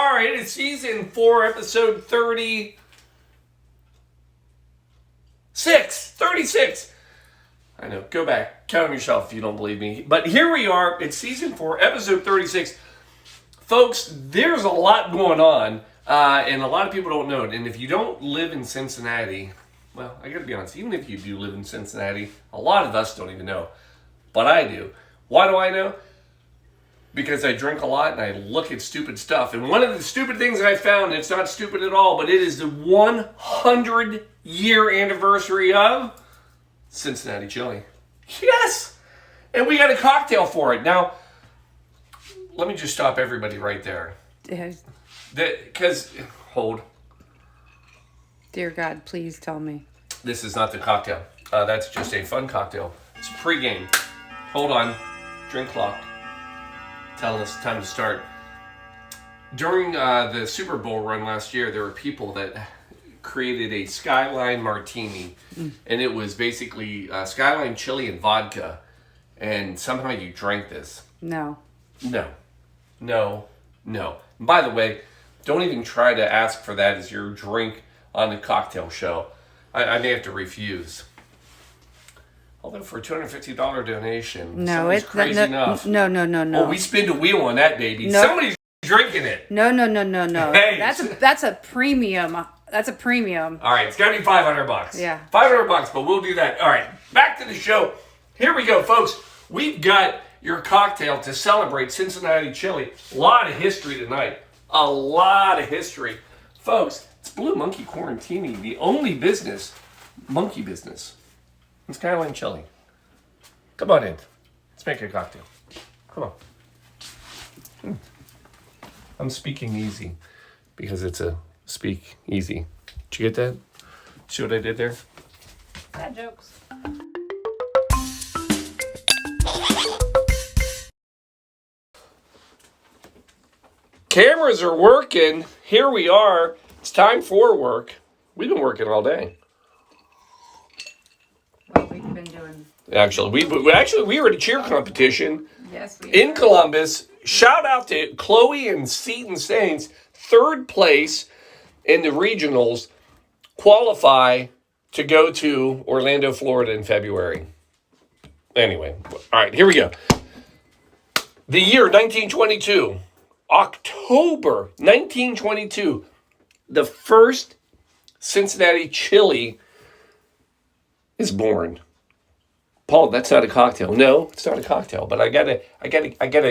are. It is season 4, episode 36. 36. I know. Go back. Count on yourself if you don't believe me. But here we are. It's season 4, episode 36. Folks, there's a lot going on, and a lot of people don't know it. And if you don't live in Cincinnati, well, I got to be honest, even if you do live in Cincinnati, a lot of us don't even know. But I do. Why do I know? Because I drink a lot and I look at stupid stuff. And one of the stupid things I found, it's not stupid at all, but it is the 100-year anniversary of Cincinnati Chili. Yes! And we got a cocktail for it. Now, let me just stop everybody right there. Because, hold. Dear God, please tell me. This is not the cocktail. That's just a fun cocktail. It's pre-game. Hold on. Drink clock. Telling us time to start. During the Super Bowl run last year, there were people that created a Skyline Martini. And it was basically Skyline Chili and Vodka. And somehow you drank this. No. And by the way, don't even try to ask for that as your drink on the cocktail show. I may have to refuse. Although for a $250 donation, it's crazy enough. No. Oh, we spin the wheel on that, baby. No. Somebody's drinking it. No. Hey. That's a premium. That's a premium. All right, it's got to be $500. Yeah. $500, but we'll do that. All right, back to the show. Here we go, folks. We've got your cocktail to celebrate Cincinnati Chili. A lot of history tonight. A lot of history. Folks, it's Blue Monkey Quarantini, the only monkey business. And Skyline Chili. Come on in. Let's make a cocktail. Come on. I'm speaking easy because it's a speak easy. Did you get that? See what I did there? Bad jokes. Cameras are working. Here we are. It's time for work. We've been working all day. What we've been doing. Actually, we were at a cheer competition. Yes, we in Columbus. Shout out to Chloe and Seton Saints, 3rd place in the regionals, qualify to go to Orlando, Florida in February. Anyway, all right, here we go. The year 1922, October 1922, the first Cincinnati Chili is born. Paul, that's not a cocktail. No, it's not a cocktail, but I gotta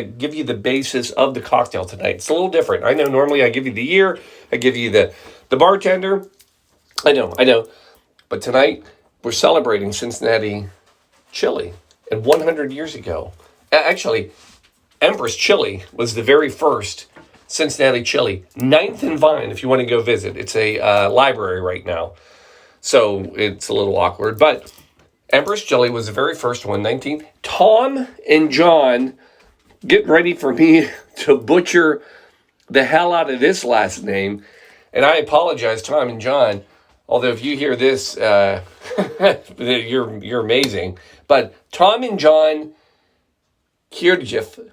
give you the basis of the cocktail tonight. It's a little different. I know normally I give you the year, I give you the bartender. I know. But tonight we're celebrating Cincinnati Chili. And 100 years ago, actually, Empress Chili was the very first Cincinnati Chili. 9th and Vine, if you want to go visit. It's a library right now, so it's a little awkward, but Empress Chili was the very first one, 19th. Tom and John, get ready for me to butcher the hell out of this last name. And I apologize, Tom and John, although if you hear this, you're amazing. But Tom and John Kirjev,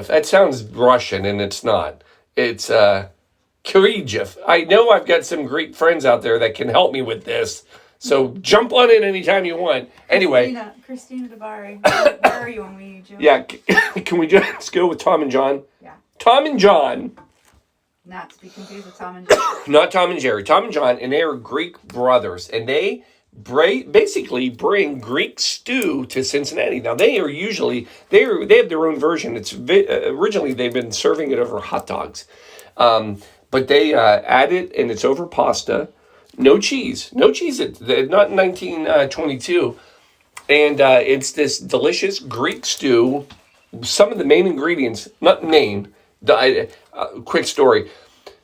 that sounds Russian, and it's not. It's Kirjev. I know I've got some great friends out there that can help me with this. So jump on in anytime you want. Anyway. Christina Dabari. Where are you when we need you? Yeah, can we just go with Tom and John? Yeah. Tom and John. Not to be confused with Tom and Jerry. Not Tom and Jerry. Tom and John, and they are Greek brothers. And they basically bring Greek stew to Cincinnati. Now, they have their own version. It's originally, they've been serving it over hot dogs. But they add it, and it's over pasta. No cheese, not in 1922. And it's this delicious Greek stew. Some of the main ingredients, quick story.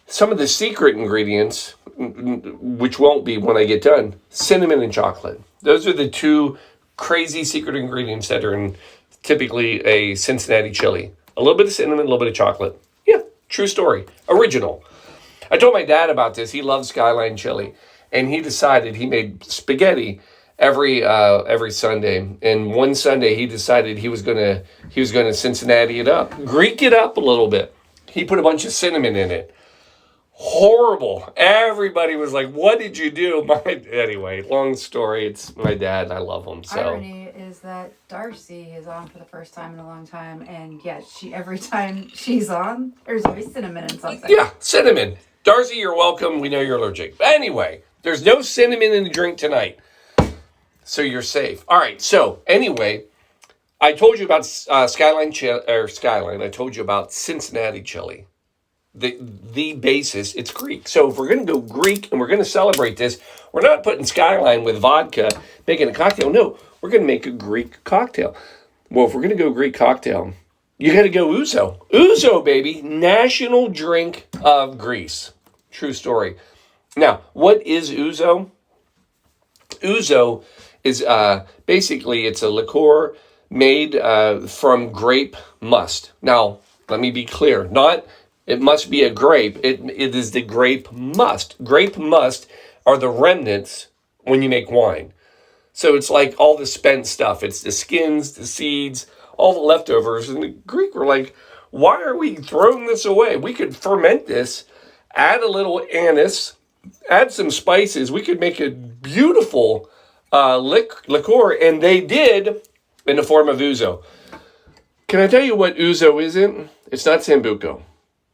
Some of the secret ingredients, which won't be when I get done, cinnamon and chocolate. Those are the two crazy secret ingredients that are in typically a Cincinnati chili. A little bit of cinnamon, a little bit of chocolate. Yeah, true story. Original. I told my dad about this. He loves Skyline Chili, and he decided he made spaghetti every Sunday. And one Sunday he decided he was gonna Cincinnati it up, Greek it up a little bit. he put a bunch of cinnamon in it. Horrible. Everybody was like, what did you do? Anyway, long story. It's my dad. I love him. So. Irony is that Darcy is on for the first time in a long time, and yet every time she's on, there's always cinnamon in something. Yeah, cinnamon. Darcy, you're welcome. We know you're allergic. But anyway, there's no cinnamon in the drink tonight, so you're safe. All right, so anyway, I told you about Skyline. I told you about Cincinnati chili. The basis, it's Greek. So if we're going to go Greek and we're going to celebrate this, we're not putting Skyline with vodka, making a cocktail. No, we're going to make a Greek cocktail. Well, if we're going to go Greek cocktail, you got to go Ouzo. Ouzo, baby, national drink of Greece. True story. Now, what is Ouzo? Ouzo is basically, it's a liqueur made from grape must. Now, let me be clear. It must be a grape. It is the grape must. Grape must are the remnants when you make wine. So it's like all the spent stuff. It's the skins, the seeds, all the leftovers. And the Greek were like, why are we throwing this away? We could ferment this, add a little anise, add some spices. We could make a beautiful liqueur. And they did in the form of Ouzo. Can I tell you what Ouzo isn't? It's not Sambuco.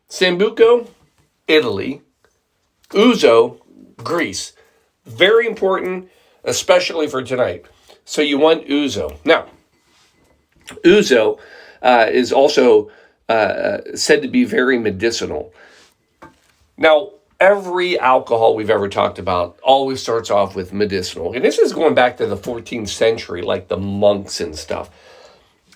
Sambuco, Italy. Ouzo, Greece. Very important, especially for tonight. So you want Ouzo. Now, Ouzo is also said to be very medicinal. Now, every alcohol we've ever talked about always starts off with medicinal. And this is going back to the 14th century, like the monks and stuff.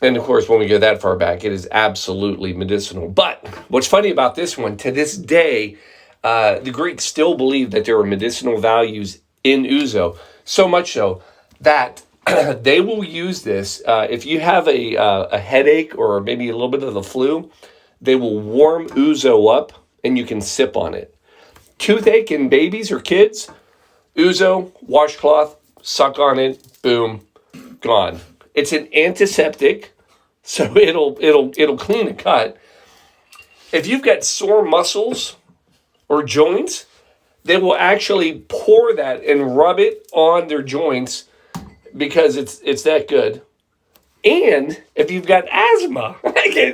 And of course, when we go that far back, it is absolutely medicinal. But what's funny about this one, to this day, the Greeks still believe that there are medicinal values in Ouzo. So much so that they will use this. If you have a headache or maybe a little bit of the flu, they will warm Ouzo up and you can sip on it. Toothache in babies or kids, Ouzo, washcloth, suck on it, boom, gone. It's an antiseptic, so it'll clean a cut. If you've got sore muscles or joints, they will actually pour that and rub it on their joints because it's that good. And if you've got asthma,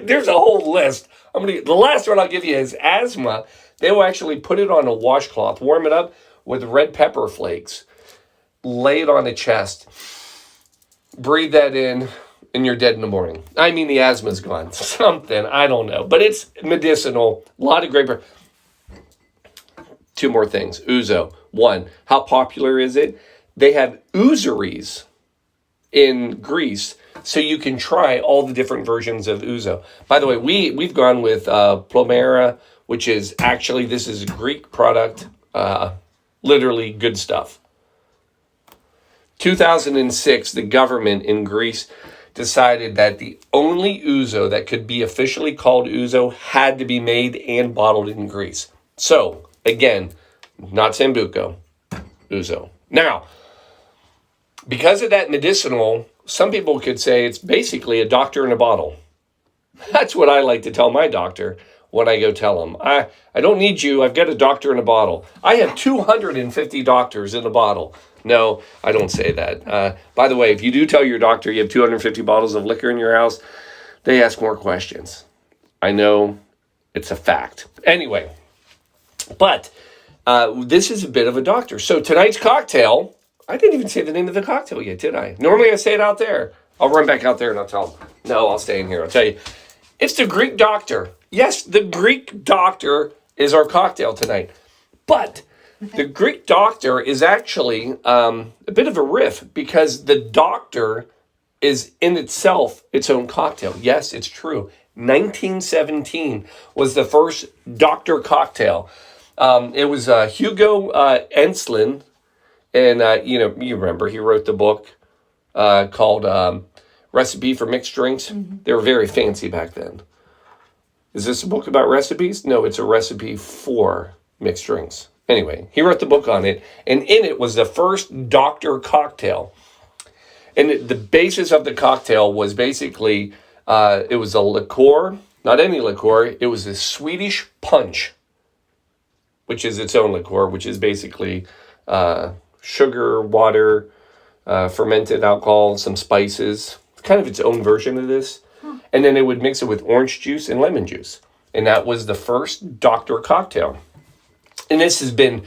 there's a whole list. The last one I'll give you is asthma. They will actually put it on a washcloth, warm it up with red pepper flakes, lay it on the chest. Breathe that in, and you're dead in the morning. I mean, the asthma's gone. Something, I don't know. But it's medicinal. A lot of great... Two more things. Ouzo. One, how popular is it? They have ouzeries in Greece, so you can try all the different versions of Ouzo. By the way, we've gone with Plomera, which is actually, this is a Greek product. Literally good stuff. 2006, the government in Greece decided that the only Ouzo that could be officially called Ouzo had to be made and bottled in Greece. So, again, not Sambuco, Ouzo. Now, because of that medicinal, some people could say it's basically a doctor in a bottle. That's what I like to tell my doctor when I go tell him. I don't need you, I've got a doctor in a bottle. I have 250 doctors in a bottle. No, I don't say that. By the way, if you do tell your doctor you have 250 bottles of liquor in your house, they ask more questions. I know it's a fact. Anyway, but this is a bit of a doctor. So tonight's cocktail, I didn't even say the name of the cocktail yet, did I? Normally I say it out there. I'll run back out there and I'll tell them. No, I'll stay in here. I'll tell you. It's the Greek Doctor. Yes, the Greek Doctor is our cocktail tonight. But the Greek Doctor is actually a bit of a riff because the Doctor is in itself its own cocktail. Yes, it's true. 1917 was the first Doctor cocktail. It was Hugo Enslin, and you remember he wrote the book called Recipe for Mixed Drinks. Mm-hmm. They were very fancy back then. Is this a book about recipes? No, it's a recipe for mixed drinks. Anyway, he wrote the book on it, and in it was the first Doctor cocktail. And the basis of the cocktail was basically, it was a liqueur not any liqueur. It was a Swedish punch, which is its own liqueur, which is basically sugar, water, fermented alcohol, some spices. It's kind of its own version of this. And then they would mix it with orange juice and lemon juice. And that was the first doctor cocktail. And this has been,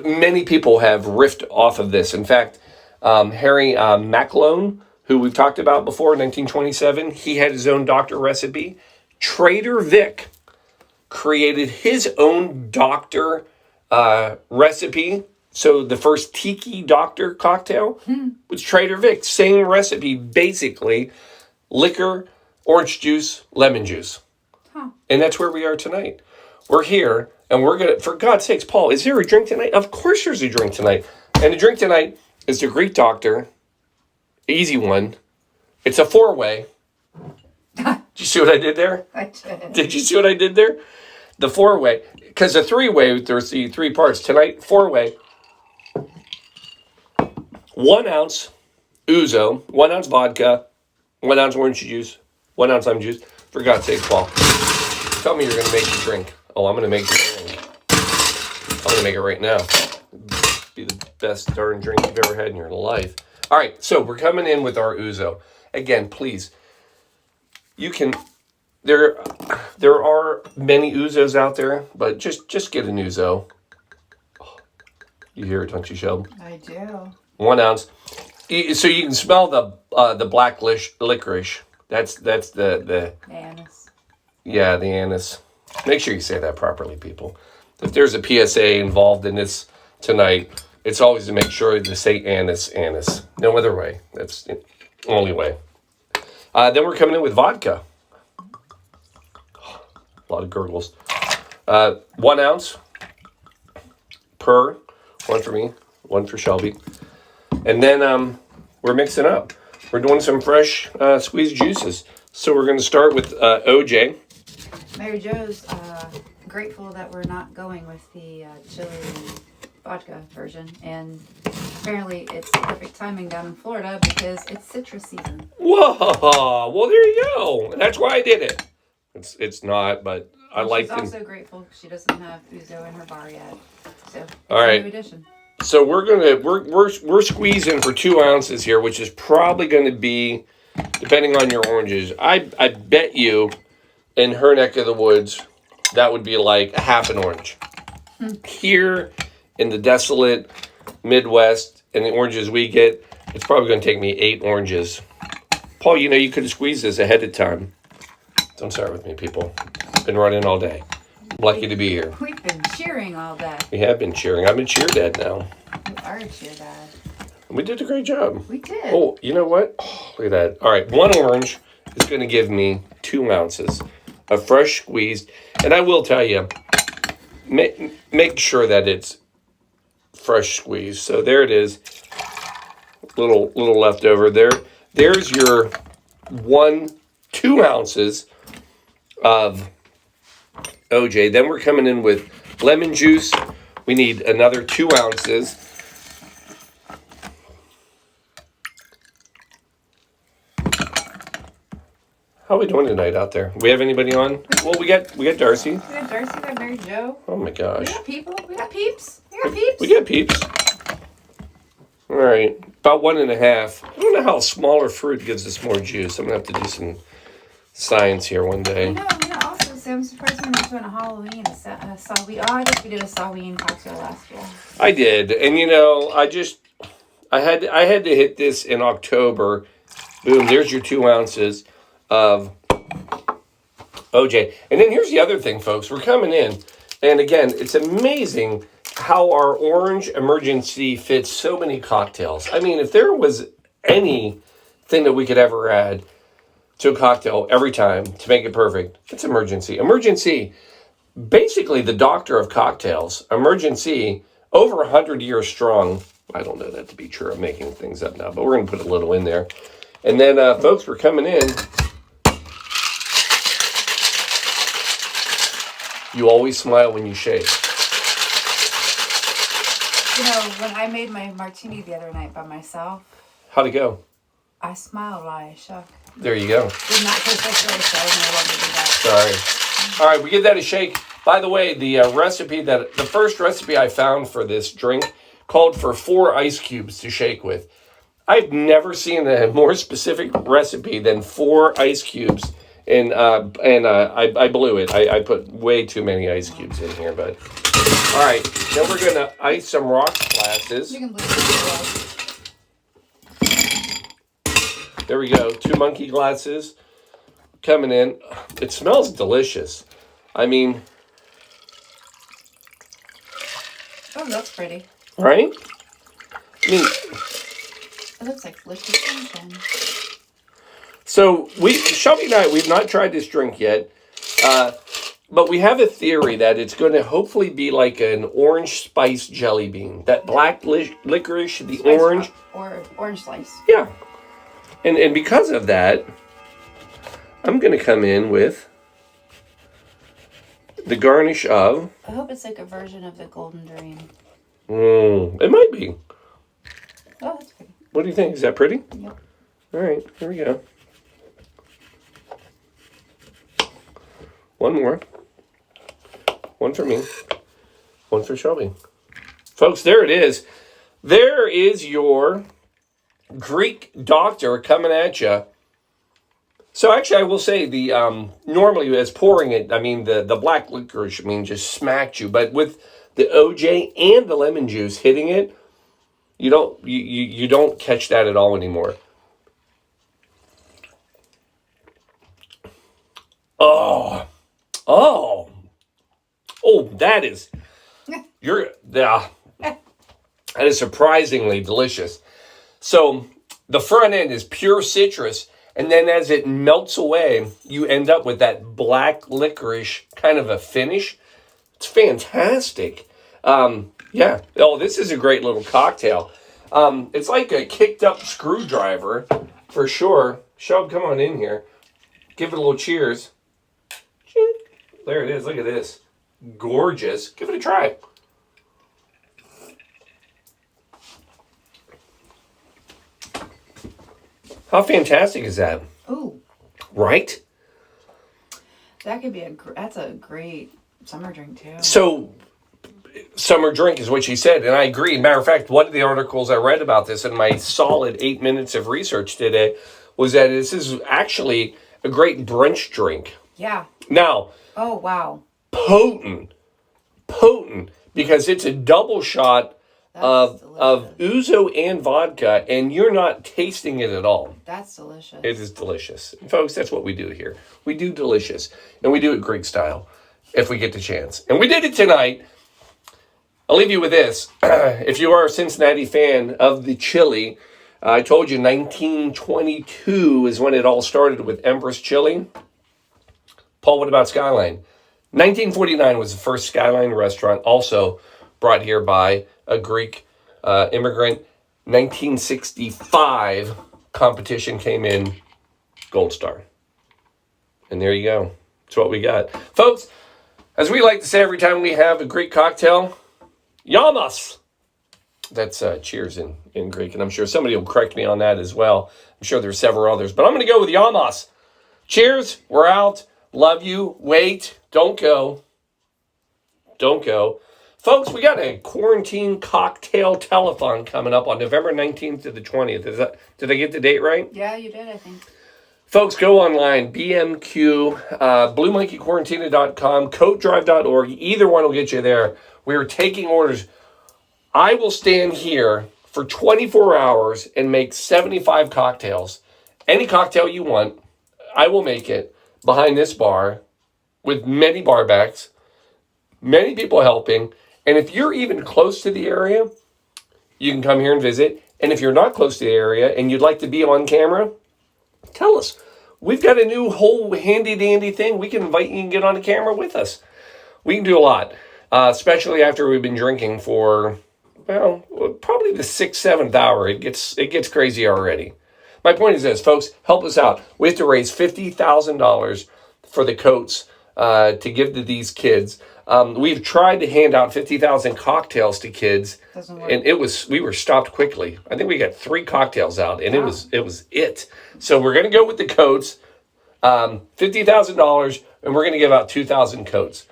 many people have riffed off of this. In fact, Harry Macklone, who we've talked about before, 1927, he had his own doctor recipe. Trader Vic created his own doctor recipe. So the first tiki doctor cocktail was Trader Vic. Same recipe, basically. Liquor, orange juice, lemon juice. And that's where we are tonight. We're here, and we're going to, for God's sakes, Paul, is there a drink tonight? Of course there's a drink tonight. And the drink tonight is the Greek Doctor. Easy one. It's a 4-way. Did you see what I did there? I did. Did you see what I did there? The 4-way. Because the 3-way, there's the 3 parts. Tonight, 4-way. 1 ounce Ouzo, 1 ounce vodka, 1 ounce orange juice, 1 ounce lemon juice. For God's sake, Paul. Tell me you're going to make the drink. Oh, I'm going to make the drink. I'm going to make it right now. Be the best darn drink you've ever had in your life. All right, so we're coming in with our Ouzo. Again, please, you can, there are many Ouzos out there, but just get an Ouzo. You hear it, don't you, Shelby? I do. 1 ounce. So you can smell the black licorice. That's the Anise. Yeah, the anise. Make sure you say that properly, people. If there's a PSA involved in this tonight, it's always to make sure to say anise. No other way. That's the only way. Then we're coming in with vodka. A lot of gurgles. 1 ounce per. 1 for me, 1 for Shelby. And then we're mixing up. We're doing some fresh squeezed juices. So we're going to start with OJ. Mary Jo's grateful that we're not going with the chili vodka version. And apparently it's perfect timing down in Florida because it's citrus season. Whoa! Well, there you go. And that's why I did it. It's not, but I like it. She's also grateful she doesn't have Ouzo in her bar yet. So it's all right. a new addition. So we're squeezing for 2 ounces here, which is probably going to be, depending on your oranges. I bet you, in her neck of the woods, that would be like a half an orange. Here in the desolate Midwest and the oranges we get, it's probably going to take me 8 oranges. Paul, you know you could have squeezed this ahead of time. Don't start with me, people. Been running all day. Lucky to be here. We've been cheering all day. We have been cheering. I'm a cheer dad now. You are a cheer dad. We did a great job. We did. Oh, you know what? Oh, look at that. All right, 1 orange is going to give me 2 ounces of fresh squeezed. And I will tell you, make sure that it's fresh squeezed. So there it is. Little left over there. There's your 2 ounces of OJ. Then we're coming in with lemon juice. We need another 2 ounces. How are we doing tonight out there? We have anybody on? Well, we got Darcy. We got Darcy, we got Mary Jo. Oh my gosh. We got people. We got peeps. We got peeps. We got peeps. All right. About 1.5. I don't know how smaller fruit gives us more juice. I'm going to have to do some science here one day. You know, also, so I'm surprised we're not doing a Halloween, I guess we did a Halloween cocktail last year. I did. And, you know, I had to hit this in October. Boom, there's your 2 ounces of OJ. And then here's the other thing, folks. We're coming in. And, again, it's amazing how our orange emergency fits so many cocktails. I mean, if there was anything that we could ever add to a cocktail every time to make it perfect, it's emergency. Emergency, basically the doctor of cocktails. Emergency, over 100 years strong. I don't know that to be true. I'm making things up now, but we're going to put a little in there. And then, folks, we're coming in. You always smile when you shake. You know, when I made my martini the other night by myself. How'd it go? I smiled while I shook. There you go. Did not taste like chili, so I was no longer do that. Sorry. All right, we give that a shake. By the way, the first recipe I found for this drink called for 4 ice cubes to shake with. I've never seen a more specific recipe than 4 ice cubes, and I blew it. I put way too many ice cubes in here, but all right. Then we're gonna ice some rocks glasses. You can bleed it. There we go. 2 monkey glasses coming in. It smells delicious. I mean, Oh, that's pretty. right? I mean, It looks like liquid sunshine. so Shelby and I, we've not tried this drink yet, but we have a theory that it's going to hopefully be like an orange spice jelly bean. That black licorice, the Spice orange. rock or orange slice. Yeah. And because of that, I'm going to come in with the garnish of... I hope it's like a version of the Golden Dream. It might be. Oh, that's pretty. What do you think? Is that pretty? Yep. All right, here we go. One more. One for me. One for Shelby. Folks, there it is. There is your Greek doctor coming at you. So actually, I will say the normally as pouring it, I mean the black licorice, I mean just smacked you, but with the OJ and the lemon juice hitting it, you don't catch that at all anymore. Oh, that is that is surprisingly delicious. So the front end is pure citrus. And then as it melts away, you end up with that black licorice kind of a finish. It's fantastic. Yeah. Oh, this is a great little cocktail. It's like a kicked up screwdriver for sure. Shub, come on in here. Give it a little cheers. There it is. Look at this. Gorgeous. Give it a try. How fantastic is that? Ooh, Right? that could be that's a great summer drink too. So, summer drink is what she said, and I agree. Matter of fact, one of the articles I read about this in my solid 8 minutes of research today was that this is actually a great brunch drink. Yeah. Now, Oh, wow. potent, because it's a double shot of Ouzo and vodka, and you're not tasting it at all. That's delicious. It is delicious. And folks, that's what we do here. We do delicious, and we do it Greek style if we get the chance. And we did it tonight. I'll leave you with this. If you are a Cincinnati fan of the chili, I told you 1922 is when it all started with Empress Chili. Paul, what about Skyline? 1949 was the first Skyline restaurant, also brought here by a Greek immigrant. 1965 competition came in, Gold Star. And there you go. That's what we got. Folks, as we like to say every time we have a Greek cocktail, Yamas. That's cheers in Greek, and I'm sure somebody will correct me on that as well. I'm sure there's several others, but I'm going to go with Yamas. Cheers. We're out. Love you. Wait. Don't go. Don't go. Folks, we got a quarantine cocktail telethon coming up on November 19th to the 20th. Did I get the date right? Yeah, you did, I think. Folks, go online, BMQ, BlueMonkeyQuarantina.com, CoatDrive.org. Either one will get you there. We are taking orders. I will stand here for 24 hours and make 75 cocktails. Any cocktail you want, I will make it behind this bar with many bar backs, many people helping. And if you're even close to the area, you can come here and visit. And if you're not close to the area and you'd like to be on camera, tell us. We've got a new whole handy-dandy thing. We can invite you and get on the camera with us. We can do a lot, especially after we've been drinking for, well, probably the 6th, 7th hour. It gets crazy already. My point is this, folks, help us out. We have to raise $50,000 for the coats to give to these kids. We've tried to hand out 50,000 cocktails to kids, Doesn't work. and we were stopped quickly. I think we got 3 cocktails out, and it was it. So we're gonna go with the coats, $50,000, and we're gonna give out 2,000 coats,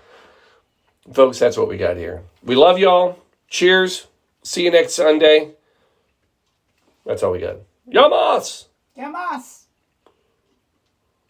folks. That's what we got here. We love y'all. Cheers. See you next Sunday. That's all we got. Yamas. Yamas.